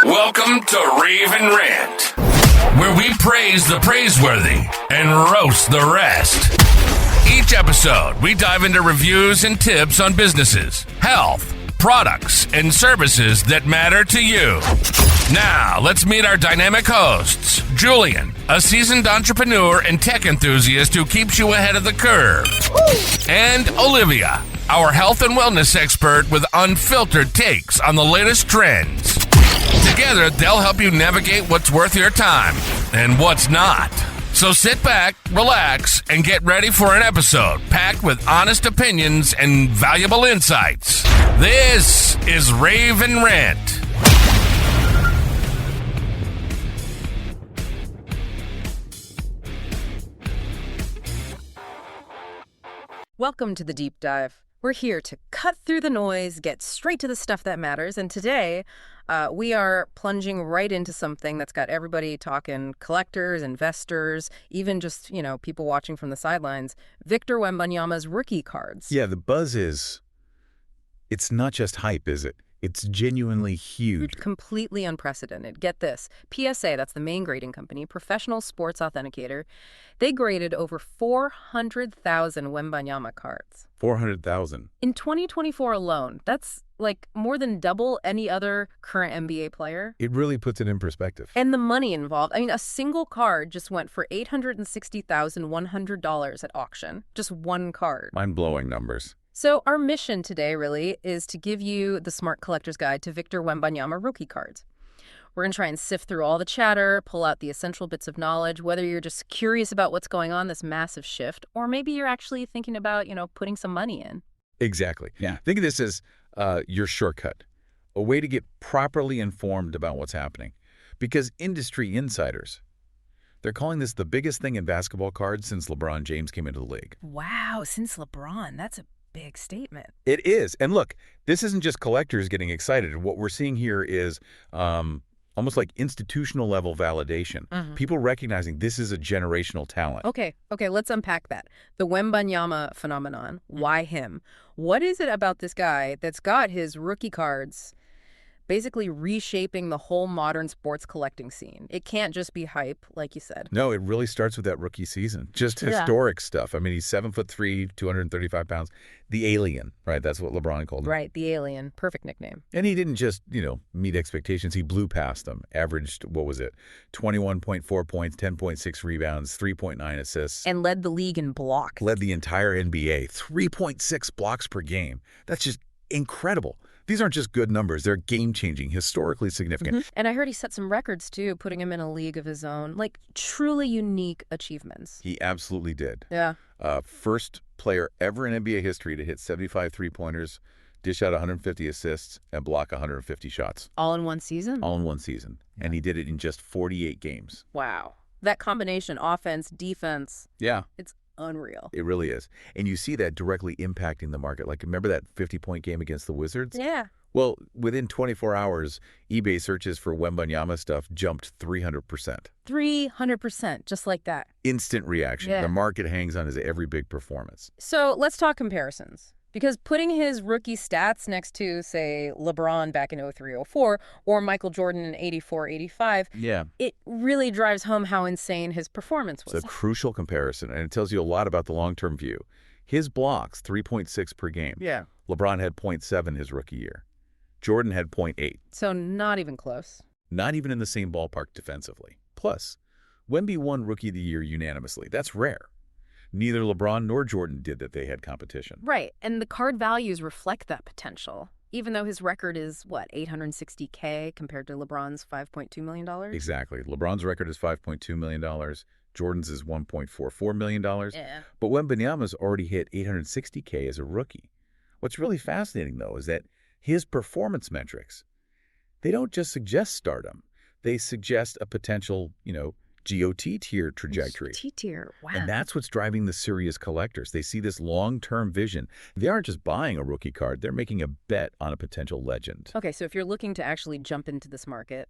Welcome to Rave and Rant, where we praise the praiseworthy and roast the rest. Each episode, we dive into reviews and tips on businesses, health, products, and services that matter to you. Now, let's meet our dynamic hosts. Julian, a seasoned entrepreneur and tech enthusiast who keeps you ahead of the curve. And Olivia, our health and wellness expert with unfiltered takes on the latest trends. Together, they'll help you navigate what's worth your time and what's not. So sit back, relax, and get ready for an episode packed with honest opinions and valuable insights. This is Rave and Rant. Welcome to the Deep Dive. We're here to cut through the noise, get straight to the stuff that matters, and today we are plunging right into something that's got everybody talking: collectors, investors, even just, people watching from the sidelines. Victor Wembanyama's rookie cards. Yeah, the buzz is, it's not just hype, is it? It's genuinely huge. Completely unprecedented. Get this. PSA, that's the main grading company, Professional Sports Authenticator, they graded over 400,000 Wembanyama cards. 400,000. In 2024 alone. That's like more than double any other current NBA player. It really puts it in perspective. And the money involved. I mean, a single card just went for $860,100 at auction. Just one card. Mind-blowing numbers. So our mission today really is to give you the Smart Collector's Guide to Victor Wembanyama rookie cards. We're going to try and sift through all the chatter, pull out the essential bits of knowledge, whether you're just curious about what's going on, this massive shift, or maybe you're actually thinking about, putting some money in. Exactly. Yeah. Think of this as your shortcut, a way to get properly informed about what's happening. Because industry insiders, they're calling this the biggest thing in basketball cards since LeBron James came into the league. Wow, since LeBron, that's a big statement. It is. And look, this isn't just collectors getting excited. What we're seeing here is almost like institutional level validation. Mm-hmm. People recognizing this is a generational talent. Okay, let's unpack that. The Wembanyama phenomenon. Why him? What is it about this guy that's got his rookie cards basically reshaping the whole modern sports collecting scene? It can't just be hype, like you said. No, it really starts with that rookie season. Just historic stuff. I mean, he's 7'3", 235 pounds. The alien, right? That's what LeBron called him. Right, the alien. Perfect nickname. And he didn't just, meet expectations. He blew past them. Averaged, 21.4 points, 10.6 rebounds, 3.9 assists. And led the league in blocks. Led the entire NBA. 3.6 blocks per game. That's just incredible. These aren't just good numbers. They're game-changing, historically significant. Mm-hmm. And I heard he set some records, too, putting him in a league of his own. Like, truly unique achievements. He absolutely did. Yeah. First player ever in NBA history to hit 75 three-pointers, dish out 150 assists, and block 150 shots. All in one season? All in one season. Yeah. And he did it in just 48 games. Wow. That combination, offense, defense. Yeah. It's unreal. It really is. And you see that directly impacting the market. Like, remember that 50-point game against the Wizards? Yeah. Well, within 24 hours, eBay searches for Wembanyama stuff jumped 300%. 300%, just like that. Instant reaction. Yeah. The market hangs on his every big performance. So let's talk comparisons. Because putting his rookie stats next to, say, LeBron back in 03-04 or Michael Jordan in 84-85, it really drives home how insane his performance was. It's a crucial comparison, and it tells you a lot about the long-term view. His blocks, 3.6 per game. Yeah. LeBron had 0.7 his rookie year. Jordan had 0.8. So not even close. Not even in the same ballpark defensively. Plus, Wemby won Rookie of the Year unanimously. That's rare. Neither LeBron nor Jordan did that. They had competition. Right, and the card values reflect that potential, even though his record is, $860K compared to LeBron's $5.2 million? Exactly. LeBron's record is $5.2 million. Jordan's is $1.44 million. Yeah. But Wembanyama's already hit $860K as a rookie. What's really fascinating, though, is that his performance metrics, they don't just suggest stardom. They suggest a potential, GOT tier trajectory. GOT tier, wow. And that's what's driving the serious collectors. They see this long-term vision. They aren't just buying a rookie card. They're making a bet on a potential legend. Okay, so if you're looking to actually jump into this market,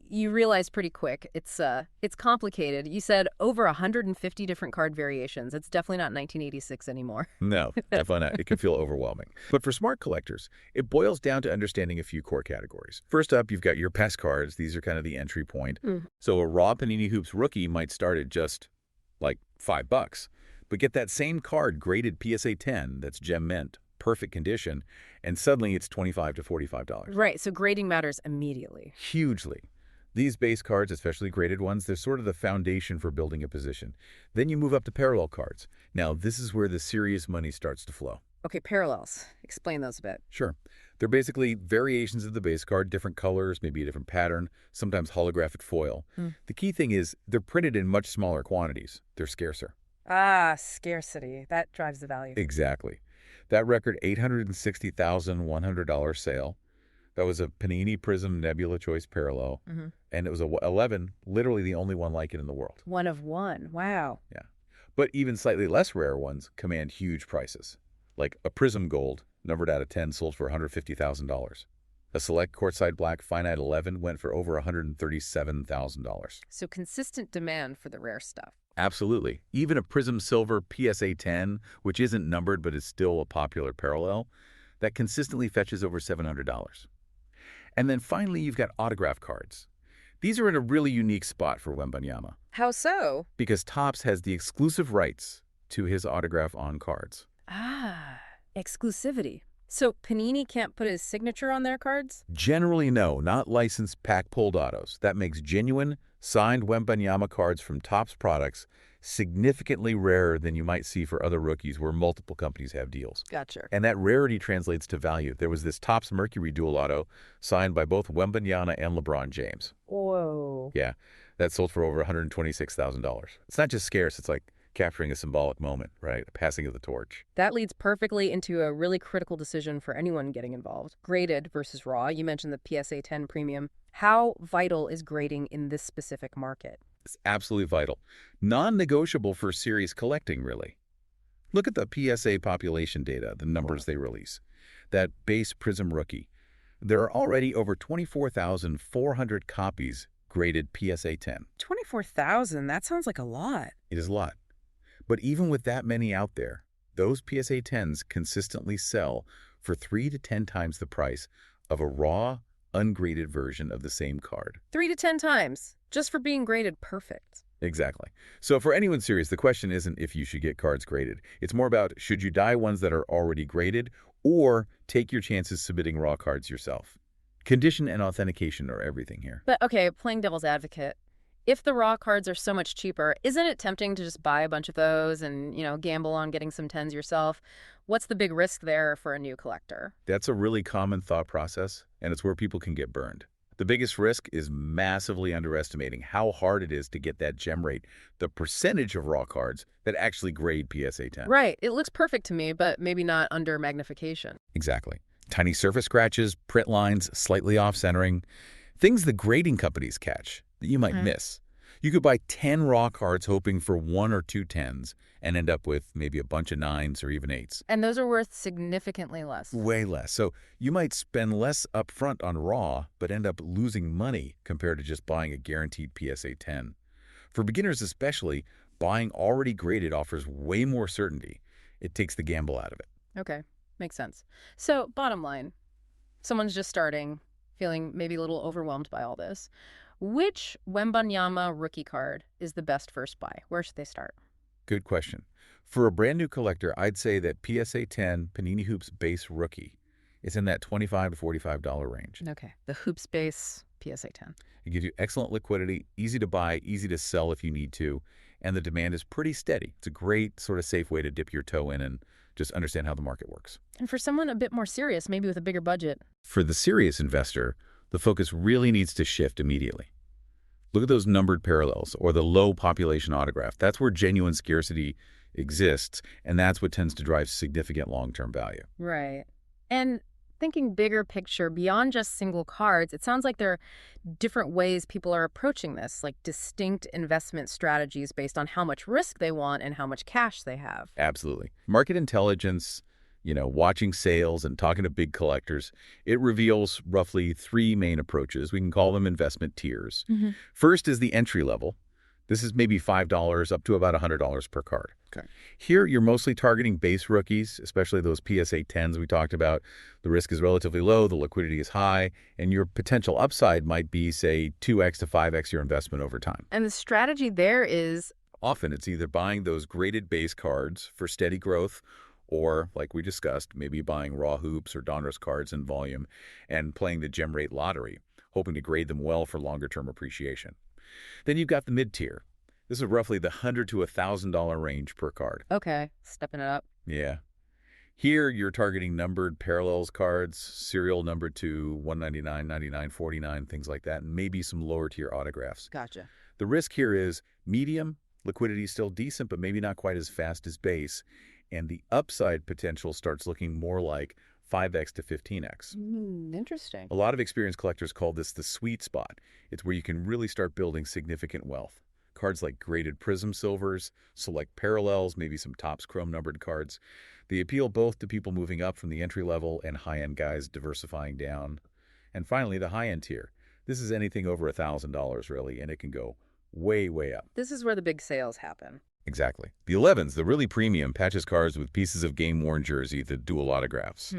You realize pretty quick it's complicated. You said over 150 different card variations. It's definitely not 1986 anymore. No, definitely not. It can feel overwhelming. But for smart collectors, it boils down to understanding a few core categories. First up, you've got your best cards. These are kind of the entry point. So a raw Panini Hoops rookie might start at just like $5. But get that same card graded PSA 10 that's gem mint, perfect condition, and suddenly it's $25 to $45. Right, so grading matters immediately. Hugely. These base cards, especially graded ones, they're sort of the foundation for building a position. Then you move up to parallel cards. Now, this is where the serious money starts to flow. Okay, parallels. Explain those a bit. Sure. They're basically variations of the base card, different colors, maybe a different pattern, sometimes holographic foil. The key thing is they're printed in much smaller quantities. They're scarcer. Ah, scarcity. That drives the value. Exactly. That record $860,100 sale. That was a Panini Prizm Nebula Choice Parallel, and it was a 11, literally the only one like it in the world. One of one. Wow. Yeah. But even slightly less rare ones command huge prices. Like a Prizm Gold, numbered out of 10, sold for $150,000. A select courtside black finite 11 went for over $137,000. So consistent demand for the rare stuff. Absolutely. Even a Prizm Silver PSA 10, which isn't numbered but is still a popular parallel, that consistently fetches over $700. And then finally, you've got autograph cards. These are in a really unique spot for Wembanyama. How so? Because Topps has the exclusive rights to his autograph on cards. Ah, exclusivity. So Panini can't put his signature on their cards? Generally, no, not licensed pack-pulled autos. That makes genuine, signed Wembanyama cards from Topps products significantly rarer than you might see for other rookies where multiple companies have deals. Gotcha. And that rarity translates to value. There was this Topps Mercury dual auto signed by both Wembanyama and LeBron James. Whoa. Yeah, that sold for over $126,000. It's not just scarce, it's like capturing a symbolic moment, right? A passing of the torch. That leads perfectly into a really critical decision for anyone getting involved. Graded versus raw. You mentioned the PSA 10 premium. How vital is grading in this specific market? It's absolutely vital. Non-negotiable for serious collecting, really. Look at the PSA population data, the numbers they release. That base Prizm rookie. There are already over 24,400 copies graded PSA 10. 24,000? That sounds like a lot. It is a lot. But even with that many out there, those PSA 10s consistently sell for 3 to 10 times the price of a raw, ungraded version of the same card. 3 to 10 times, just for being graded perfect. Exactly. So for anyone serious, the question isn't if you should get cards graded. It's more about should you dye ones that are already graded or take your chances submitting raw cards yourself. Condition and authentication are everything here. But okay, playing devil's advocate, if the raw cards are so much cheaper, isn't it tempting to just buy a bunch of those and, gamble on getting some 10s yourself? What's the big risk there for a new collector? That's a really common thought process, and it's where people can get burned. The biggest risk is massively underestimating how hard it is to get that gem rate, the percentage of raw cards that actually grade PSA 10. Right. It looks perfect to me, but maybe not under magnification. Exactly. Tiny surface scratches, print lines, slightly off-centering, things the grading companies catch that you might miss. You could buy 10 raw cards hoping for 1 or 2 10s and end up with maybe a bunch of 9s or even 8s. And those are worth significantly less. Way less. So you might spend less upfront on raw, but end up losing money compared to just buying a guaranteed PSA 10. For beginners especially, buying already graded offers way more certainty. It takes the gamble out of it. Okay, makes sense. So bottom line, someone's just starting, feeling maybe a little overwhelmed by all this. Which Wembanyama rookie card is the best first buy? Where should they start? Good question. For a brand new collector, I'd say that PSA 10 Panini Hoops base rookie is in that $25 to $45 range. Okay, the Hoops base PSA 10. It gives you excellent liquidity, easy to buy, easy to sell if you need to, and the demand is pretty steady. It's a great sort of safe way to dip your toe in and just understand how the market works. And for someone a bit more serious, maybe with a bigger budget. For the serious investor, the focus really needs to shift immediately. Look at those numbered parallels or the low population autograph. That's where genuine scarcity exists, and that's what tends to drive significant long-term value. Right. And thinking bigger picture, beyond just single cards, it sounds like there are different ways people are approaching this, like distinct investment strategies based on how much risk they want and how much cash they have. Absolutely. Market intelligence, Watching sales and talking to big collectors, it reveals roughly three main approaches. We can call them investment tiers. First is the entry level. This is maybe $5 up to about $100 per card. Okay. Here, you're mostly targeting base rookies, especially those PSA 10s we talked about. The risk is relatively low, the liquidity is high, and your potential upside might be, say, 2x to 5x your investment over time. And the strategy there is... Often, it's either buying those graded base cards for steady growth or, like we discussed, maybe buying raw hoops or Donruss cards in volume and playing the gem rate lottery, hoping to grade them well for longer-term appreciation. Then you've got the mid-tier. This is roughly the $100 to $1,000 range per card. Okay, stepping it up. Yeah. Here, you're targeting numbered parallels cards, serial numbered to 199, 99, 49, things like that, and maybe some lower-tier autographs. Gotcha. The risk here is medium, liquidity is still decent, but maybe not quite as fast as base, and the upside potential starts looking more like 5x to 15x. Interesting. A lot of experienced collectors call this the sweet spot. It's where you can really start building significant wealth. Cards like graded Prizm silvers, select parallels, maybe some Topps chrome numbered cards. They appeal both to people moving up from the entry level and high-end guys diversifying down. And finally, the high-end tier. This is anything over $1,000 really, and it can go way, way up. This is where the big sales happen. Exactly. The 11s, the really premium patches cards with pieces of game-worn jersey, the dual autographs.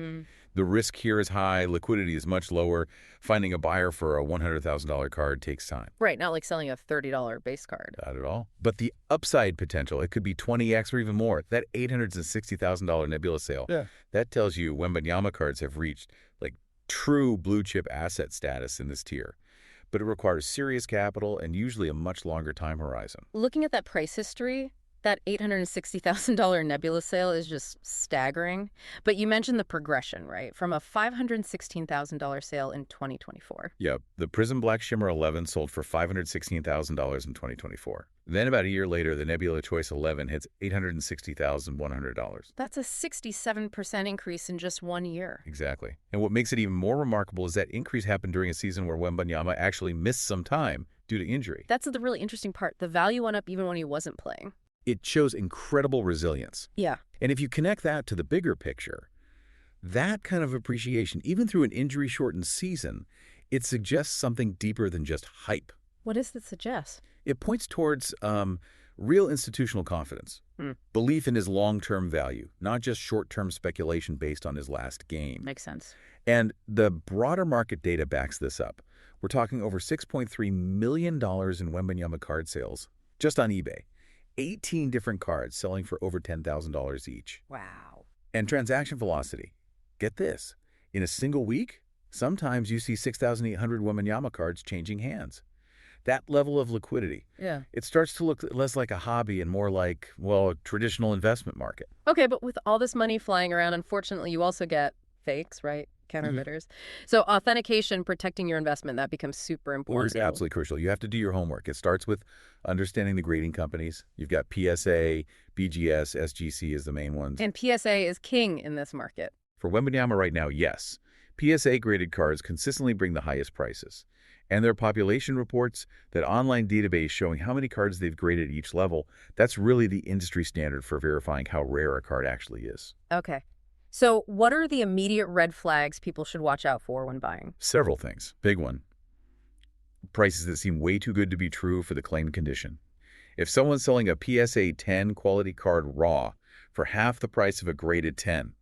The risk here is high, liquidity is much lower. Finding a buyer for a $100,000 card takes time. Right, not like selling a $30 base card. Not at all. But the upside potential, it could be 20x or even more. That $860,000 Nebula sale, that tells you Wembanyama cards have reached like true blue-chip asset status in this tier. But it requires serious capital and usually a much longer time horizon. Looking at that price history, that $860,000 Nebula sale is just staggering. But you mentioned the progression, right? From a $516,000 sale in 2024. Yep. The Prizm Black Shimmer 11 sold for $516,000 in 2024. Then about a year later, the Nebula Choice 11 hits $860,100. That's a 67% increase in just 1 year. Exactly. And what makes it even more remarkable is that increase happened during a season where Wembanyama actually missed some time due to injury. That's the really interesting part. The value went up even when he wasn't playing. It shows incredible resilience. Yeah. And if you connect that to the bigger picture, that kind of appreciation, even through an injury-shortened season, it suggests something deeper than just hype. What does it suggest? It points towards real institutional confidence, belief in his long-term value, not just short-term speculation based on his last game. Makes sense. And the broader market data backs this up. We're talking over $6.3 million in Wembanyama card sales just on eBay. 18 different cards selling for over $10,000 each. Wow. And transaction velocity. Get this. In a single week, sometimes you see 6,800 Wembanyama cards changing hands. That level of liquidity. Yeah. It starts to look less like a hobby and more like, well, a traditional investment market. Okay, but with all this money flying around, unfortunately, you also get fakes, right? Counterfeiters. So authentication, protecting your investment, that becomes super important. It's absolutely crucial. You have to do your homework. It starts with understanding the grading companies. You've got PSA, BGS, SGC is the main ones. And PSA is king in this market. For Wembanyama right now, yes. PSA graded cards consistently bring the highest prices. And their population reports, that online database showing how many cards they've graded at each level, that's really the industry standard for verifying how rare a card actually is. Okay. So what are the immediate red flags people should watch out for when buying? Several things. Big one. Prices that seem way too good to be true for the claimed condition. If someone's selling a PSA 10 quality card raw for half the price of a graded 10,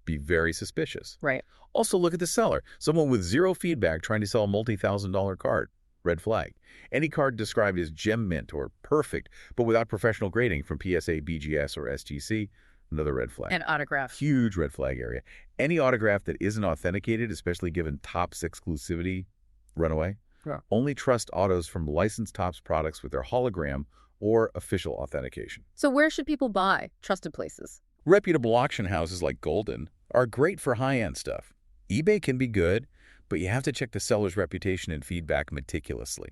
be very suspicious. Right. Also look at the seller. Someone with zero feedback trying to sell a multi-$1,000 card. Red flag. Any card described as gem mint or perfect, but without professional grading from PSA, BGS, or SGC, another red flag. And autograph. Huge red flag area. Any autograph that isn't authenticated, especially given Topps exclusivity, run away. Yeah. Only trust autos from licensed Topps products with their hologram or official authentication. So where should people buy? Trusted places. Reputable auction houses like Golden are great for high-end stuff. eBay can be good, but you have to check the seller's reputation and feedback meticulously.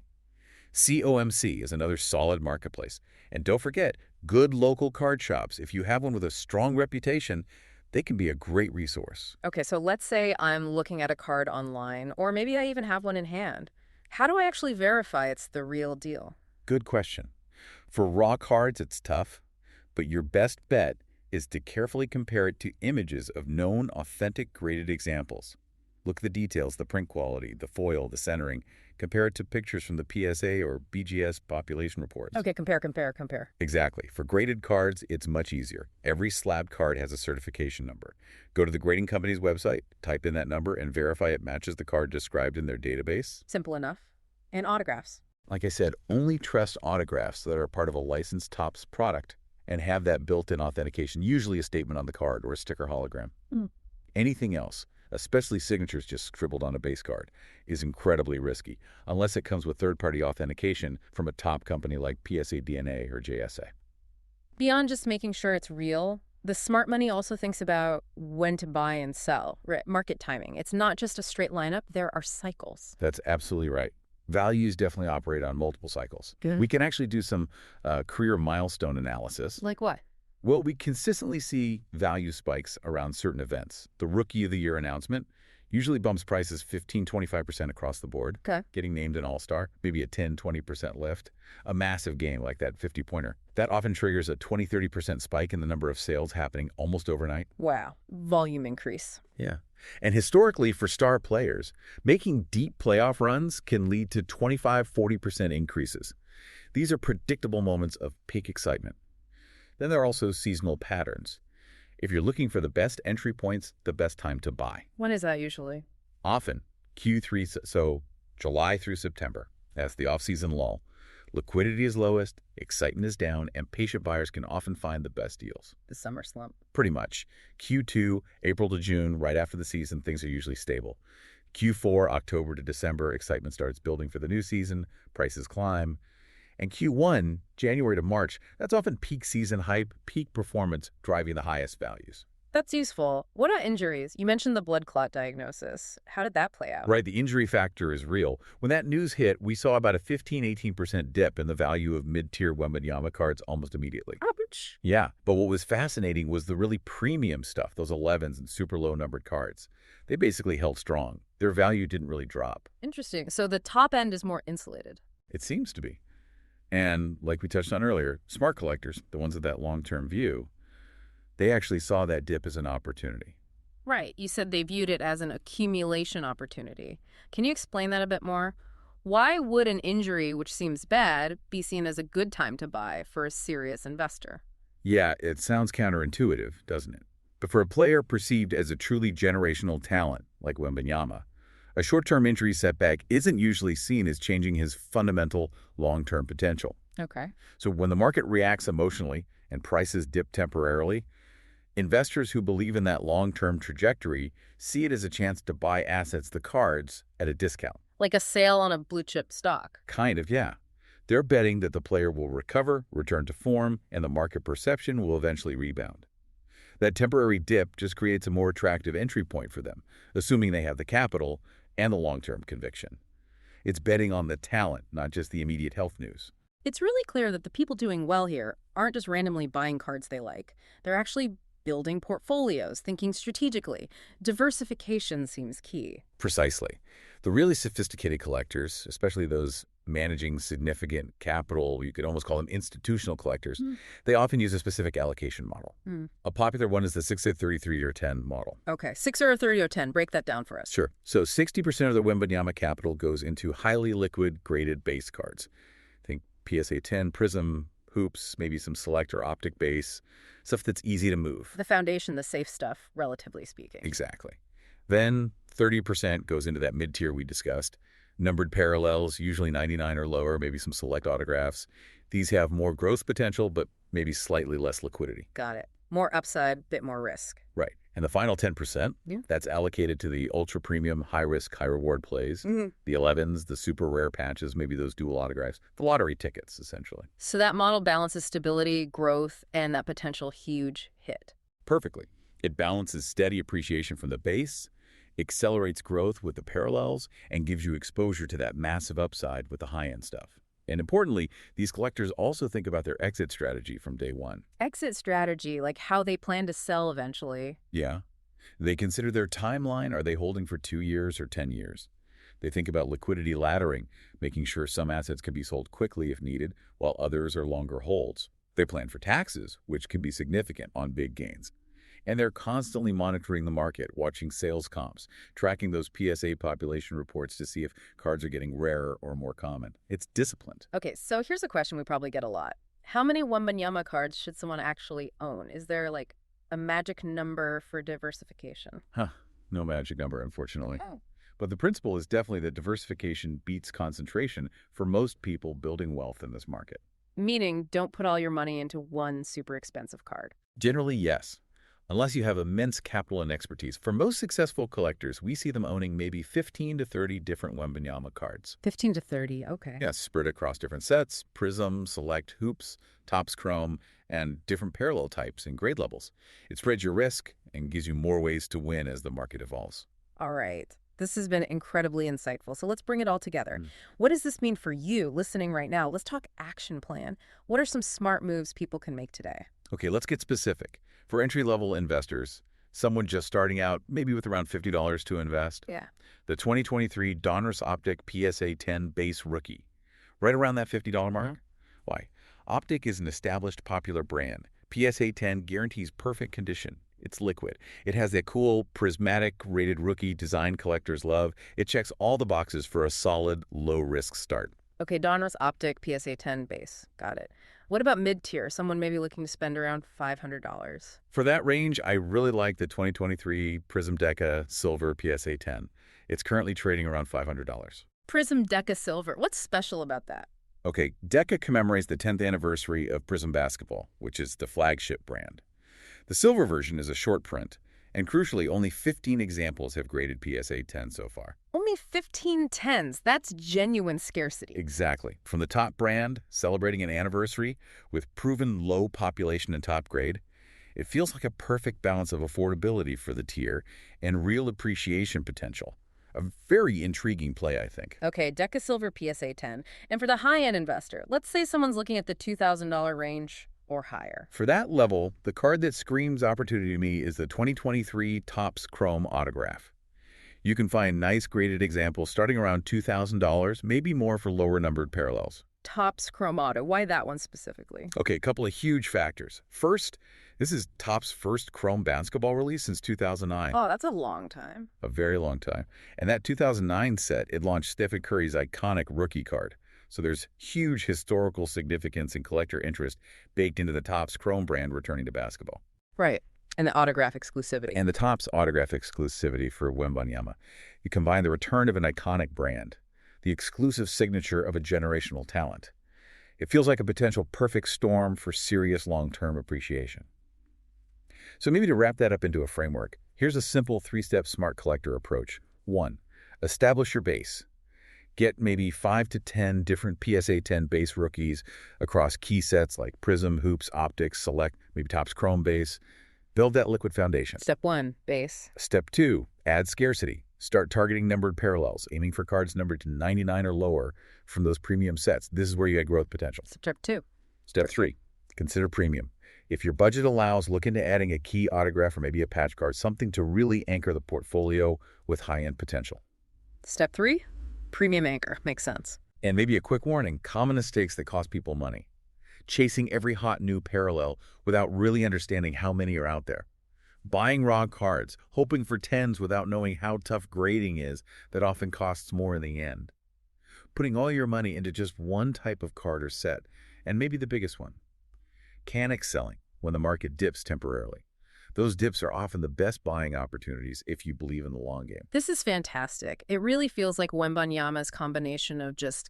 COMC is another solid marketplace. And don't forget, good local card shops. If you have one with a strong reputation, they can be a great resource. Okay, so let's say I'm looking at a card online, or maybe I even have one in hand. How do I actually verify it's the real deal? Good question. For raw cards, it's tough, but your best bet is to carefully compare it to images of known, authentic, graded examples. Look at the details, the print quality, the foil, the centering. Compare it to pictures from the PSA or BGS population reports. Okay, compare. Exactly. For graded cards, it's much easier. Every slab card has a certification number. Go to the grading company's website, type in that number, and verify it matches the card described in their database. Simple enough. And autographs. Like I said, only trust autographs that are part of a licensed Topps product and have that built-in authentication, usually a statement on the card or a sticker hologram. Anything else, especially signatures just scribbled on a base card, is incredibly risky, unless it comes with third-party authentication from a top company like PSA DNA or JSA. Beyond just making sure it's real, the smart money also thinks about when to buy and sell, market timing. It's not just a straight lineup, there are cycles. That's absolutely right. Values definitely operate on multiple cycles. Good. We can actually do some career milestone analysis. Like what? Well, we consistently see value spikes around certain events. The Rookie of the Year announcement usually bumps prices 15–25% across the board. Okay. Getting named an all-star, maybe a 10–20% lift. A massive game like that 50-pointer. That often triggers a 20–30% spike in the number of sales happening almost overnight. Wow. Volume increase. Yeah. And historically, for star players, making deep playoff runs can lead to 25–40% increases. These are predictable moments of peak excitement. Then there are also seasonal patterns. If you're looking for the best entry points, the best time to buy. When is that usually? Often, Q3, so July through September. That's the off-season lull. Liquidity is lowest, excitement is down, and patient buyers can often find the best deals. The summer slump. Pretty much. Q2, April to June, right after the season, things are usually stable. Q4, October to December, excitement starts building for the new season, prices climb. And Q1, January to March, that's often peak season hype, peak performance driving the highest values. That's useful. What about injuries? You mentioned the blood clot diagnosis. How did that play out? Right, the injury factor is real. When that news hit, we saw about a 15–18% dip in the value of mid-tier Wembanyama cards almost immediately. Ouch. Yeah, but what was fascinating was the really premium stuff, those 11s and super low-numbered cards. They basically held strong. Their value didn't really drop. Interesting. So the top end is more insulated. It seems to be. And like we touched on earlier, smart collectors, the ones with that long-term view, they actually saw that dip as an opportunity. Right. You said they viewed it as an accumulation opportunity. Can you explain that a bit more? Why would an injury, which seems bad, be seen as a good time to buy for a serious investor? Yeah, it sounds counterintuitive, doesn't it? But for a player perceived as a truly generational talent, like Wembanyama, a short-term injury setback isn't usually seen as changing his fundamental long-term potential. Okay. So when the market reacts emotionally and prices dip temporarily, investors who believe in that long-term trajectory see it as a chance to buy assets, the cards, at a discount. Like a sale on a blue-chip stock. Kind of, yeah. They're betting that the player will recover, return to form, and the market perception will eventually rebound. That temporary dip just creates a more attractive entry point for them, assuming they have the capital and the long-term conviction. It's betting on the talent, not just the immediate health news. It's really clear that the people doing well here aren't just randomly buying cards they like. They're actually building portfolios, thinking strategically. Diversification seems key. Precisely. The really sophisticated collectors, especially those managing significant capital, you could almost call them institutional collectors, they often use a specific allocation model. A popular one is the 6-30 or 10 model. Okay, 6 or 30 or 10. Break that down for us. Sure. So 60% of the Wembanyama capital goes into highly liquid graded base cards. Think PSA 10, Prizm, hoops, maybe some select or optic base, stuff that's easy to move. The foundation, the safe stuff, relatively speaking. Exactly. Then 30% goes into that mid-tier we discussed. Numbered parallels, usually 99 or lower, maybe some select autographs. These have more growth potential, but maybe slightly less liquidity. Got it. More upside, bit more risk. Right. And the final 10%, Yeah. that's allocated to the ultra-premium, high-risk, high-reward plays. The 11s, the super rare patches, maybe those dual autographs, the lottery tickets, essentially. So that model balances stability, growth, and that potential huge hit. Perfectly. It balances steady appreciation from the base, accelerates growth with the parallels, and gives you exposure to that massive upside with the high-end stuff. And importantly, these collectors also think about their exit strategy from day one. Exit strategy, like how they plan to sell eventually. Yeah. They consider their timeline. Are they holding for 2 years or 10 years? They think about liquidity laddering, making sure some assets can be sold quickly if needed, while others are longer holds. They plan for taxes, which can be significant on big gains. And they're constantly monitoring the market, watching sales comps, tracking those PSA population reports to see if cards are getting rarer or more common. It's disciplined. Okay, so here's a question we probably get a lot. How many Wembanyama cards should someone actually own? Is there, like, a magic number for diversification? No magic number, unfortunately. Oh. But the principle is definitely that diversification beats concentration for most people building wealth in this market. Meaning, don't put all your money into one super expensive card. Generally, yes. Unless you have immense capital and expertise. For most successful collectors, we see them owning maybe 15 to 30 different Wembanyama cards. 15 to 30, okay. Yes, spread across different sets, Prizm, Select, Hoops, Topps Chrome, and different parallel types and grade levels. It spreads your risk and gives you more ways to win as the market evolves. All right. This has been incredibly insightful, so let's bring it all together. What does this mean for you listening right now? Let's talk action plan. What are some smart moves people can make today? Okay, let's get specific. For entry-level investors, someone just starting out, maybe with around $50 to invest, Yeah. the 2023 Donruss Optic PSA 10 base rookie, right around that $50 mark. Why? Optic is an established popular brand. PSA 10 guarantees perfect condition. It's liquid. It has that cool prismatic rated rookie design collectors love. It checks all the boxes for a solid, low-risk start. Okay, Donruss Optic PSA 10 base. Got it. What about mid-tier? Someone maybe looking to spend around $500. For that range, I really like the 2023 Prizm Deca Silver PSA 10. It's currently trading around $500. Prizm Deca Silver. What's special about that? Okay, Deca commemorates the 10th anniversary of Prizm Basketball, which is the flagship brand. The silver version is a short print, and crucially, only 15 examples have graded PSA 10 so far. Only 15 tens. That's genuine scarcity. Exactly. From the top brand, celebrating an anniversary with proven low population and top grade, it feels like a perfect balance of affordability for the tier and real appreciation potential. A very intriguing play, I think. Okay, Deca Silver PSA 10. And for the high-end investor, let's say someone's looking at the $2,000 range or higher. For that level, the card that screams opportunity to me is the 2023 Topps Chrome Autograph. You can find nice graded examples starting around $2,000, maybe more for lower numbered parallels. Topps Chrome Auto. Why that one specifically? Okay, a couple of huge factors. First, this is Topps' first Chrome basketball release since 2009. Oh, that's a long time. A very long time. And that 2009 set, it launched Stephen Curry's iconic rookie card. So there's huge historical significance and collector interest baked into the Topps Chrome brand returning to basketball. Right. And the autograph exclusivity. And the Topps autograph exclusivity for Wembanyama. You combine the return of an iconic brand, the exclusive signature of a generational talent. It feels like a potential perfect storm for serious long-term appreciation. So maybe to wrap that up into a framework, here's a simple three-step smart collector approach. 1. Establish your base. Get maybe 5 to 10 different PSA 10 base rookies across key sets like Prizm, Hoops, Optics, Select, maybe Topps Chrome base. Build that liquid foundation. Step 1, base. Step 2, add scarcity. Start targeting numbered parallels, aiming for cards numbered to 99 or lower from those premium sets. This is where you get growth potential. Step 2. Step 3, consider premium. If your budget allows, look into adding a key autograph or maybe a patch card, something to really anchor the portfolio with high-end potential. Step 3, premium anchor. Makes sense. And maybe a quick warning, common mistakes that cost people money. Chasing every hot new parallel without really understanding how many are out there. Buying raw cards, hoping for tens without knowing how tough grading is that often costs more in the end. Putting all your money into just one type of card or set, and maybe the biggest one. Panic selling when the market dips temporarily. Those dips are often the best buying opportunities if you believe in the long game. This is fantastic. It really feels like Wembanyama's combination of just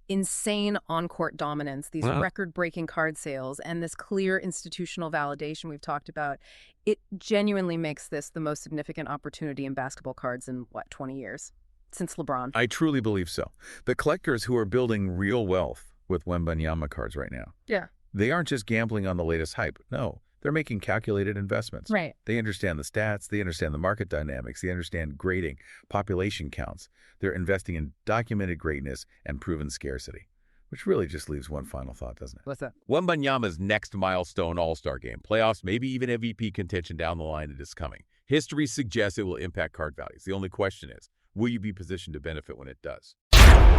insane on-court dominance, these record-breaking card sales, and this clear institutional validation we've talked about. It genuinely makes this the most significant opportunity in basketball cards in, 20 years? Since LeBron. I truly believe so. The collectors who are building real wealth with Wembanyama cards right now. Yeah. They aren't just gambling on the latest hype. No, they're making calculated investments. Right. They understand the stats. They understand the market dynamics. They understand grading, population counts. They're investing in documented greatness and proven scarcity, which really just leaves one final thought, doesn't it? What's that? Wembanyama's next milestone All-Star game, playoffs, maybe even MVP contention down the line that is coming. History suggests it will impact card values. The only question is, will you be positioned to benefit when it does?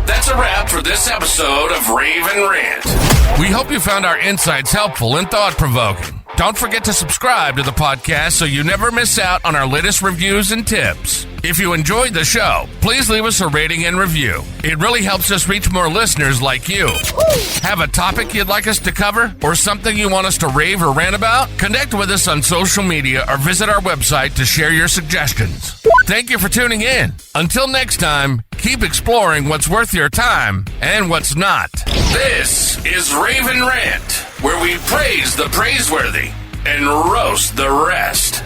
That's a wrap for this episode of Rave and Rant. We hope you found our insights helpful and thought-provoking. Don't forget to subscribe to the podcast so you never miss out on our latest reviews and tips. If you enjoyed the show, please leave us a rating and review. It really helps us reach more listeners like you. Have a topic you'd like us to cover or something you want us to rave or rant about? Connect with us on social media or visit our website to share your suggestions. Thank you for tuning in. Until next time, keep exploring what's worth your time and what's not. This is Rave and Rant, where we praise the praiseworthy and roast the rest.